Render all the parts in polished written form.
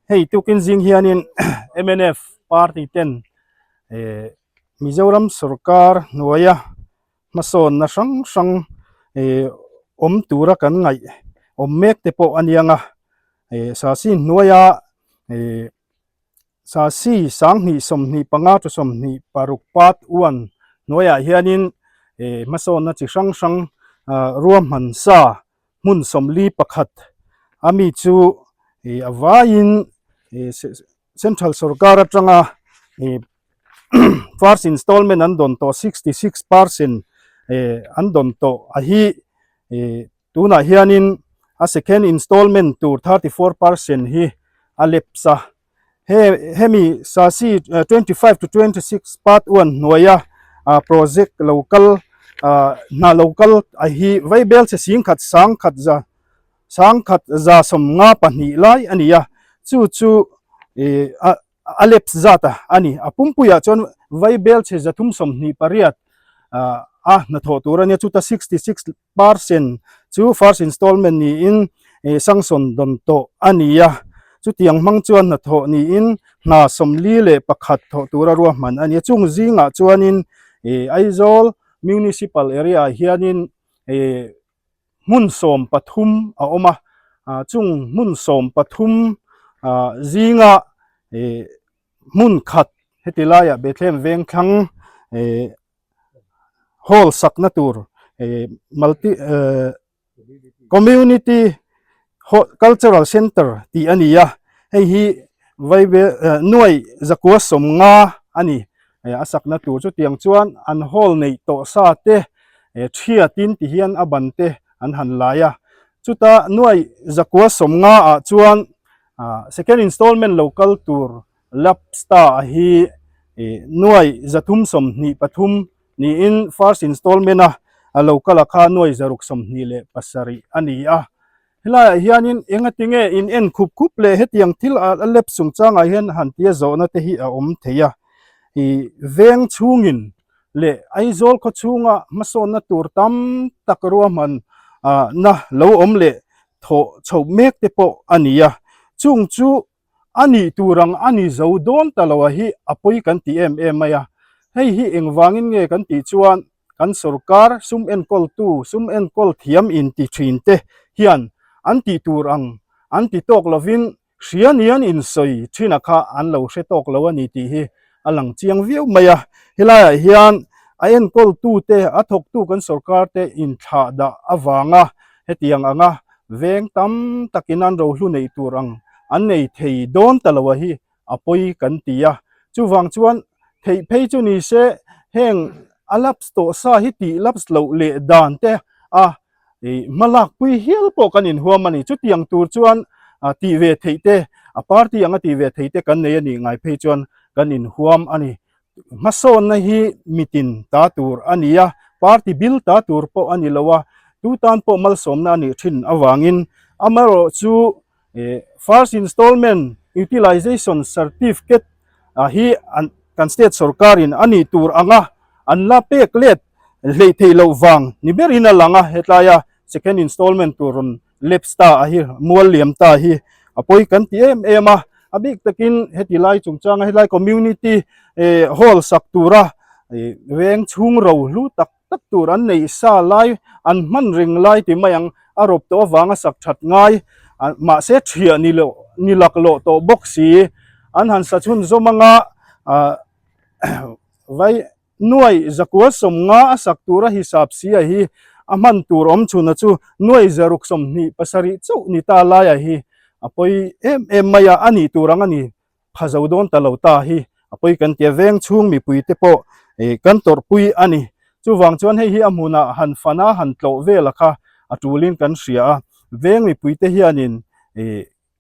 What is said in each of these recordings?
hei tukin jing hianin MNF party ten Mizoram sarkar nuaya mason na sang om tura kan ngai om mek te po anianga sa si nuaya sa si sang ni som ni panga to som ni parukpat uan nuaya hianin mason na chi sang ruam han sa mun som li pakhat ami chu avain central sarkar atanga first installment an don to 66% an don to a hi tuna hianin a second installment to 34% hi alepsa hemi sasi 25 to 26 part 1 noya project local na local a hi vaibel se sing khat sang khat za som nga pani lai ania chu aleps zata ani apumpuya chon vaibel che zathum som ni pariat na tho turania chuta 66% chu first installment ni in sangson don to ania chu tiang mang chuan na tho ni in na somli le pakhat tho tura ro man ania chung zinga chuanin Aizawl municipal area hianin mun som pathum a oma chung mun som pathum zinga mun khat hetilaya Bethlehem vengkhang hall sakna tur multi community cultural center ti ania hei hi vaibe nuai zakua somnga ani asakna tur chu tiang chuan an hall nei to sa te thia tin ti hian abante an han laya chuta nuai zakua somnga a chuan second installment local tour lapsta hi nuai zathum som ni pathum ni in first installment a local kha nuai zaruk som ni le pasari ani hela hianin engatinge in en khup le hetiang thil a lep sung changa hian hantia zona te hi a om theya hi veng chungin le Aizawl kho chunga mason na tur tam takruwa man na lo om le tho chho mek te po ania chung chu ani turang ani zodon talawa hi apoi kan ti maya hei hi engwangin nge kan ti chuan kan sarkar sum en kol tu sum en kol thiam in ti thin te hian anti turang anti tok lovin hrianian in soi thina kha an lo hre tok lo ani ti hi alang chiang viu maya hilaya hian a en kol tu te athok tu kan sarkar te in tha da awanga hetiang anga veng tam takinan ro hlu nei turang an nei thei don talawa hi apoi kan tia chuwang chuan thei phei chu ni se heng alaps to sa hi ti laps lo le dan te malak pui hial po kan in huam ani chu tiang tur chuan ti ve thei te a party anga ti ve thei te kan nei ani ngai phei chuan kan in huam ani mason na hi mitin ta tur ania party bill ta tur po ani lawa tu tan po mal som na ni thin awangin amaro chu first installment utilization certificate hi kan state sarkarin ani tur anga an la pek let lei thei lo wang ni berina langa hetlaya second installment turun lepsta hi mual liam ta hi apoi kan ti ema abik takin hetilai chungchang helai community hall saktura weng chung ro lu tak tur an nei sa lai an man ring lai ti mayang arop to wanga sak that ngai ma se thia ni lak lo to boxi an han sa chun zomanga vai nuai zakua somnga saktura hisab sia hi aman tur om chuna chu nuai zaruk som ni pasari chu ni ta laya hi apoi maya ani turanga ni phazodon talota hi apoi kan te veng chung mi pui te po kan tor pui ani chuwang chuan hei hi amuna han fana han tlo velakha atulin kan ria veng mi pui te hianin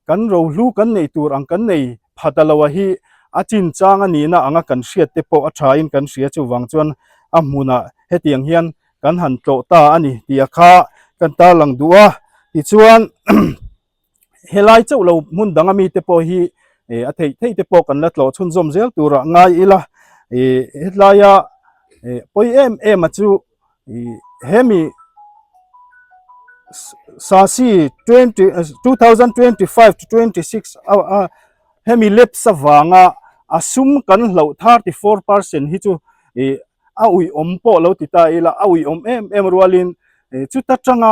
kan ro hlu kan nei tur ang kan nei phatalawa hi achin changa ni na anga kan hriat te po a thain kan hria chuwang chuan amuna hetiang hian kan han tlo ta ani tia kha kan ta lang duwa ti chuan helai chau lo mun dangami te po hi a thei te po kan la tlo chhun zom zel tura ngai ila hetlaya poi achu hemi sasi 2025 to 26 hemi lep sawanga asum kan hlo 34% hi chu a ui om po lo ti ta ila a ui om em rualin chu ta tanga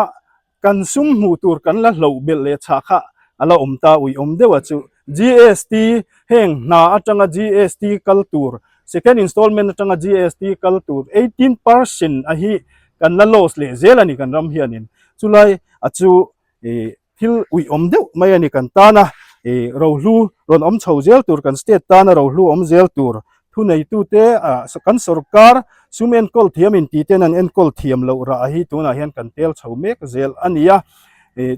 kan sum mu tur kan la hlo bel le cha kha ala om ta ui om dewa chu GST heng na atanga GST kultur second installment atanga GST kultur 18% a hi kan la loss le zelani kan ram hianin chulai achu thil ui om deuh mai ani kan ta na ro hlu ron om chho zel tur kan state ta na ro hlu om zel tur thu nei tu te kan sarkar sumen kol thiam in ti ten an en kol thiam lo ra hi tu na hian kan tel chho mek zel ania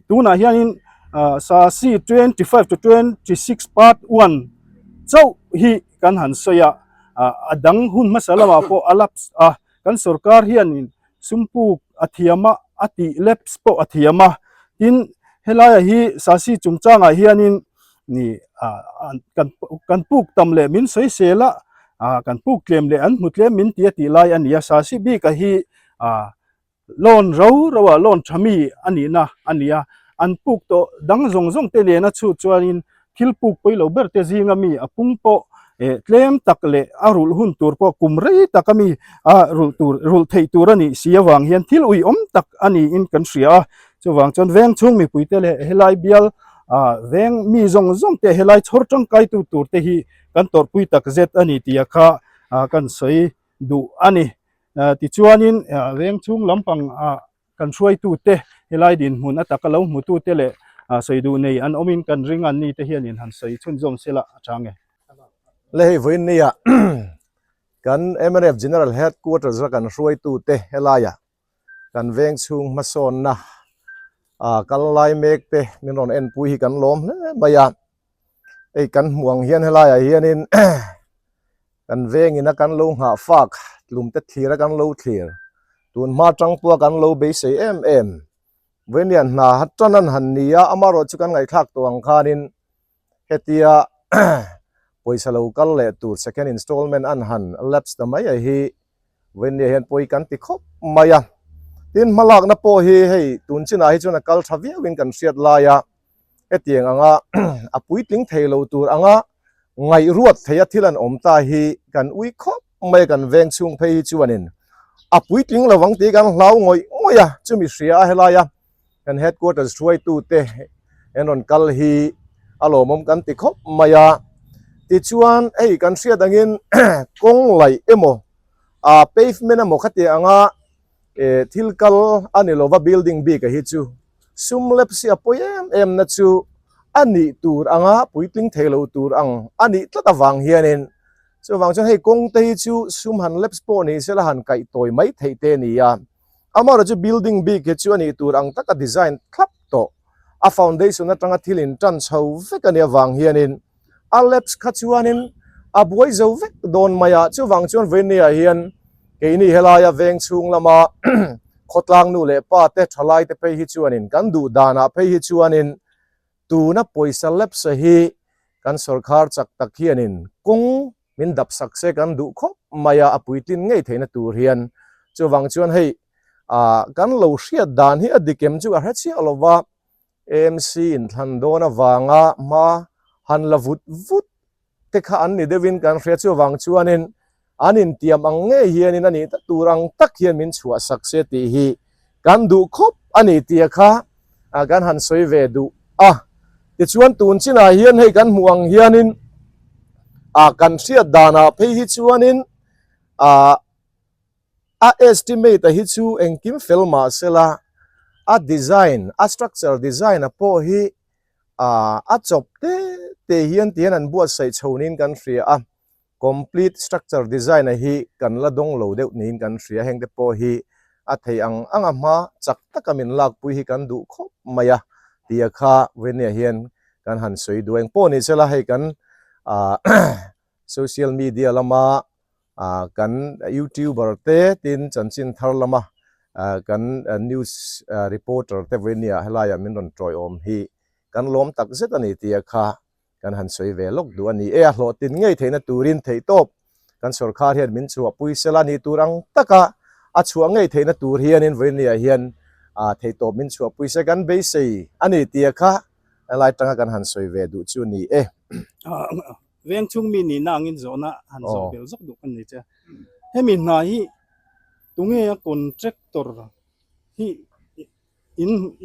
tu na hianin sa si 25 to 26 part 1 chau hi kan han soya adang hun masalama po alaps kan sarkar hianin sumpu athiama ati leps po athiama tin helaya hi sasi chungchanga hianin ni kan puk tamle min soi sela kan puk klem le an mutlem min tia ti lai ania sasi bi ka hi lon ro rawa lon thami ani na ania an puk to dang zong zong te le na chu chuanin thil puk poilo ber te zinga mi apung po tlem takle arul hun tur po kumrei takami rul thei turani siawang hian thil ui om tak ani in kan ria chuwang chon veng chung mi puite le helai bial veng mi zong zong te helai chhor tang kai tu tur te hi kan tor pui tak zet ani tia kha kan soi du ani ti chuanin veng chung lampang kan hruai tu te helai din mun atakalo mu tu te le soi du nei an omin kan ring an ni te hianin han soi chun zom sela athange le voin nia kan MNF General Headquarters ra kan hruai tu te helaya kan veng chung mason na kan lai mek te min ron en pui hi kan lom maya ei kan muang hian helaya hianin kan veng ina kan lo nga fak lum te thira kan lo thlir tun ma tang tua kan lo be sei em venian na hatanan han nia amaro chu kan ngai thak tuang khanin hetia poisa local le tur second installment an han laps ta mai hi venia hian poi kan ti khop maya tin malak na po hi hei tun china hi chuna kal thavia win kan siat laya etiang anga apui tling theilo tur anga ngai ruat theya thilan omta hi kan ui khop mai kan veng chung phei chuanin apui tling lawang ti kan hlau ngoi ngoya chumi ria helaya kan headquarters thuai tu te enon kal hi alo mom kan ti khop maya ti chuan ei kan ria dangin kong lai emo pavement amo khati anga thilkal ani lova building bi ka hi chu sumlep si apoyem em na chu ani tur anga puitling thelo tur ang ani tlata wang hianin chu wang chon hei kong te hi chu sum han leps po ni sela han kai toy mai theite ni ya amara chu building bi ke chu ani tur ang taka design thlap to a foundation na tanga thilin tan chho vekania wang hianin a leps khachuanin a buai zo vek don maya chu wang chon venia hian keini helaya veng chung lama khotlang nu le pa te thalai te pe hi chuanin kan du dana pe hi chuanin tu na poisa lep sa hi kan sarkar chak tak hianin kung min dap sakse kan du khop maya apuitin ngei theina tur hian chuwang chuan hei kan lo hria dan hi adikem chu a hachi alova MC in thandona wanga ma han la vut te kha an ni devin kan hria chuwang chuanin anin tiam ang nge hianin ani ta turang tak hian min chua sakse ti hi kan du khop ani tia kha kan han soi ve du ti chuan tun china hian hei kan muang hianin kan hria dana pe hi chuanin estimate hi chu engkim felma sela design structure design po hi chop te hian tian an buat sai chonin kan hria complete structure design hi kan la dong lo deuh nin kan hria heng te po hi thei anga ma chak takamin lak pui hi kan du khop maya tia kha venia hian kan han soi dueng po ni chela hei kan social media lama kan YouTuber te tin chanchin thar lama kan news reporter te venia helaya min ron troi om hi kan lom tak zet ani tia kha kan han soi ve lok du ani hlo tin ngei theina turin thei top kan sarkar hian min chu apui selani turang taka chua ngei theina tur hian in venia hian thei top min chu apui se kan be sei ani tia kha lai tanga kan han soi ve du chu ni e veng chung mi ni na ngin zona han zo bel zok du kan ni cha hemi na hi tunge a contractor hi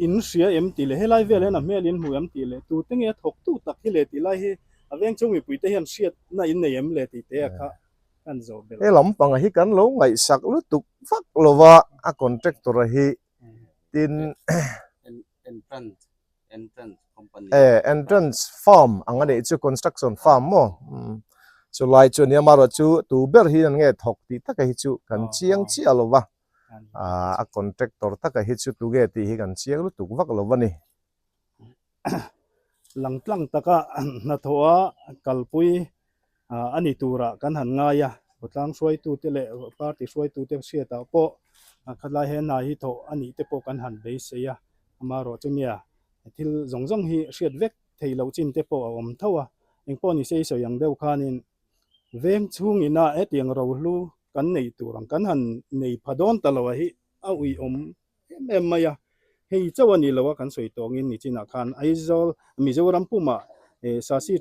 in sia em ti le helai vele na melin hu em ti le tu tenge thok tu tak hi le ti lai hi aveng chung mi puite hian siat na in nei em le ti te kha kan zo bel e lampang hi kan lo ngai sak lu tuk vak lova a contractor hi tin entrance company entrance farm angani chu construction farm mo chu lai chu ni maro chu tu ber hi an nge thok ti taka hi chu kan chiang chi alova a contractor taka hi chu tu ge ti hi kan chiang lu tuk vak lova ni langtlang taka na thoa kalpui ani tura kan han nga ya botlang suai tu te le party suai tu te sia ta po khala he na hi tho ani te po kan han be se ya amaro chunia thil zongjong hi riat vek theilo chin te po om thowa engpo ni sei so yang deu khanin veng chung ina etiang ro lu kan nei turang kan han nei phadon talowa hi a ui om em maya hei chawani lawa kan soi tongin ni china khan aizol mizoram puma sasi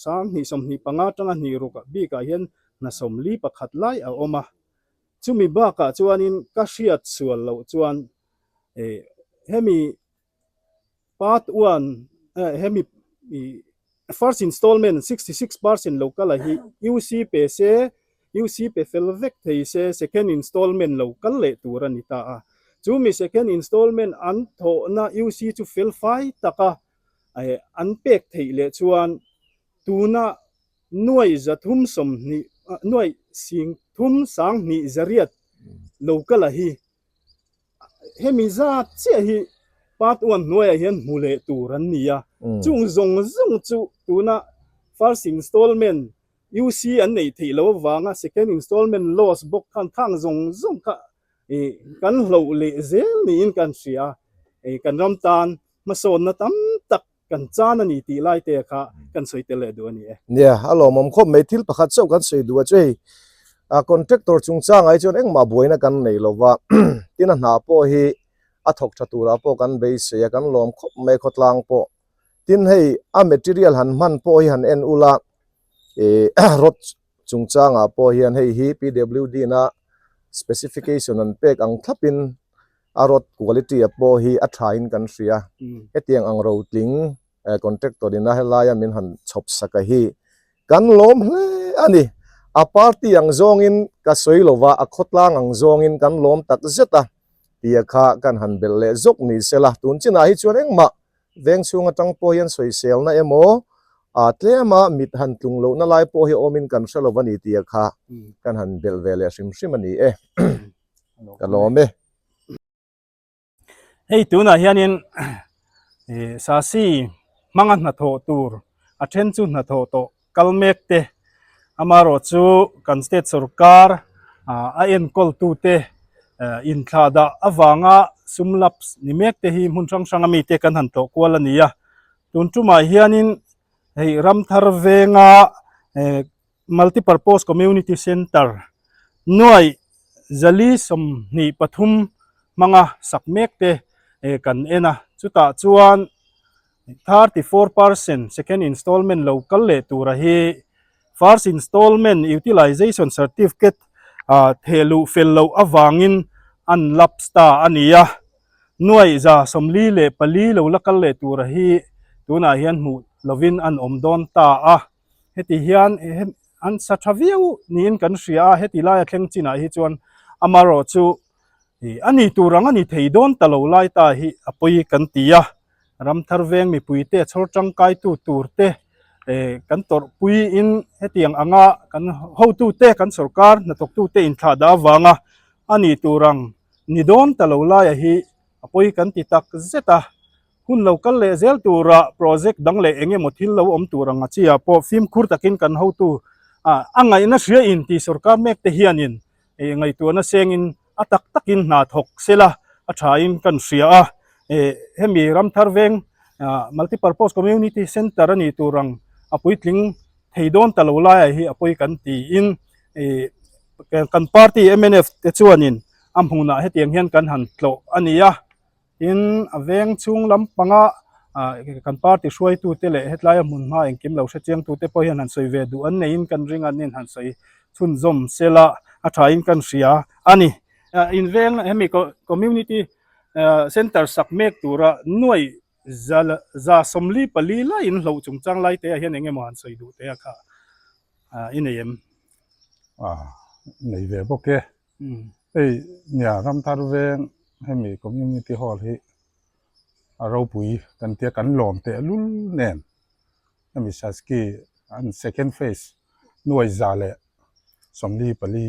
sang ni som ni panga tanga ni roka bi ka hian na somli pakhat lai a oma chumi ba ka chuanin ka hriat sual lo chuan hemi part 1 hemi first installment 66% local hi UC pese UC pe felvek theise second installment local le turani ta chumi second installment an tho na UC chu fel fai taka an pek theile chuan tuna nuai zathum som ni nuai sing thum sang ni zariat local hi hemi za che hi part 1 nuai hian mule turan nia chung zong chu tuna first installment UC an nei theilo wanga second installment loss book kan thang zong ka kan lo le zel ni in kan sia kan ramtan mason na tam tak kan chana ni ti lai te kha kan soitele do ni nia alo mom khop me thil pakhat chau kan sei du chei a contractor chungchang ai chon engma boina kan nei lova tina na po hi a thok thatura po kan be se kan lom khop me khotlang po tin hei a material han man po hi han en ula rot chungchang a po hian hei hi PWD na specification an pek ang thlapin a rot quality a po hi a thain kan ria etiang ang ro tling contractor ina helaya min han chop saka hi kan lom hle ani a party ang zongin ka soilova a khotlang ang zongin kan lom tak zeta tia kha kan han bel le zok ni sela tun china hi chuan engma veng chunga tang po hian soi sel na emo a tlema mit han tung lo na lai po hi omin kan salovani tia kha kan han bel vele sim ani kalome hei tuna hianin sasi mangan na tho tur a then chu na tho to kalmek te amaro chu kan state sarkar a en kol tu te in thada awanga sumlaps nimek te hi mun sang ami te kan han to kwalania tun tuma hianin hei ramthar venga multipurpose community center noi zali som ni pathum manga sakmek te kan ena chuta chuan 34% second installment local le tura hi first installment utilization certificate thelu fellow awangin an lapsta ania nuai za somli le pali lo lakal le tura hi tuna hian mu lovin an omdon ta heti hian an sathaviu nin kan ria heti la thleng china hi chuan amaro chu ani turang ani theidon talo lai ta hi apoi kan tia ramthar veng mi puite chortang kai tu turte kan tor pui in hetiang anga kan ho tu te kan sarkar na tok tu te in thada wanga ani turang nidon talo lai hi apoi kan ti tak zeta hun local le zel tura project dang le enge mothil lo om turanga chia po film khur takin kan ho tu angai na ria in ti sarkar mek te hianin ngai tu na sengin atak takin na thok sela a thain kan ria hemi ramthar veng multipurpose community center ani turang apoi tling theidon talola hi apoi kan ti in kan party MNF te chuanin amhuna hetiang hian kan han tlo ania in aveng chung lampanga kan party hruai tu te le hetlai a hmun hma engkim lo hre chiang tu te pawh hian han soi ve du an nei in kan ring an nin han soi chhun zom sela a tha in kan hria ani in veng hemi community center sak mek tura nuai za somli pali la in hlo chungchang lai te hian engemaw han soi du te a kha in em nei ve boke ei nia ram tar veng hemi community hall hi aro pui kan tia kan lom te lul nen hemi saski an second phase nuai zale somli pali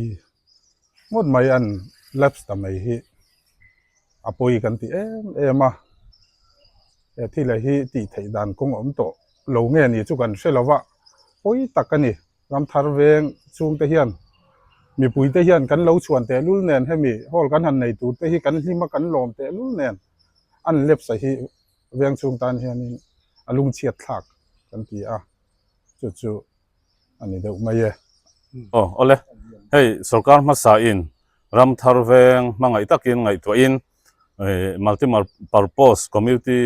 ngot mai an laps ta mai hi apoi kan ti ema thi la hi ti thei dan kong om to lo nge ni chu kan shelawa oi takani ram thar veng chung te hian mi pui te hian kan lo chuan te lul nen hemi hol kan han nei tu te hi kan hlima kan lom te lul nen an lep sa hi veng chung tan hian in alung chiat thak kan ti a chu ani deuh mai e ole hei sarkar masa in ram thar veng mangai takin ngai to in multi purpose community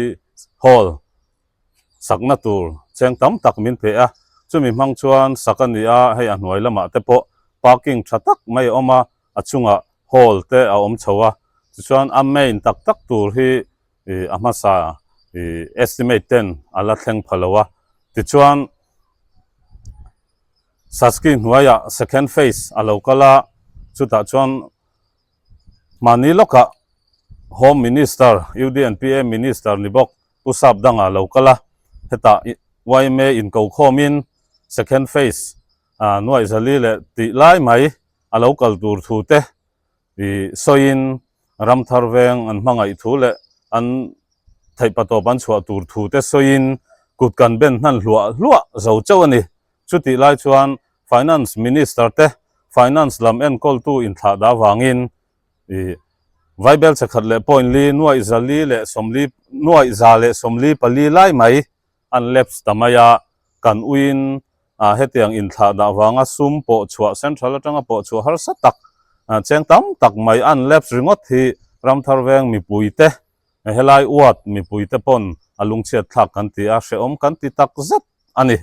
hall sakna tur cheng tam tak min pe a chumi mang chuan sakani a hei an hnuai lama te po parking thatak mai oma achunga hall te a om chowa chuan a main tak tak tur hi amasa estimate 10 ala thleng phalowa ti chuan saski hnuaya second phase alo kala chuta chuan mani loka home minister UDNPM minister nibok usap danga lo kala heta waime in ko khomin second phase nuai zali le ti lai mai alo kal tur thu te soin ram thar veng an mangai thu le an thai pato ban chua tur thu te soin kut kan ben nan hlua zo chau ani chuti lai chuan finance minister te finance lam en kol tu in tha da wangin Vaibel chakhat le point li nuai zali le somli nuai za le somli pali lai mai an leps tamaya kan uin hetiang in tha da wanga sum po chua central atanga po chua har satak cheng tam tak mai an leps ringot hi ram thar veng mi puite helai uat mi puite pon alung chet thak kan ti a hreom kan ti tak zat ani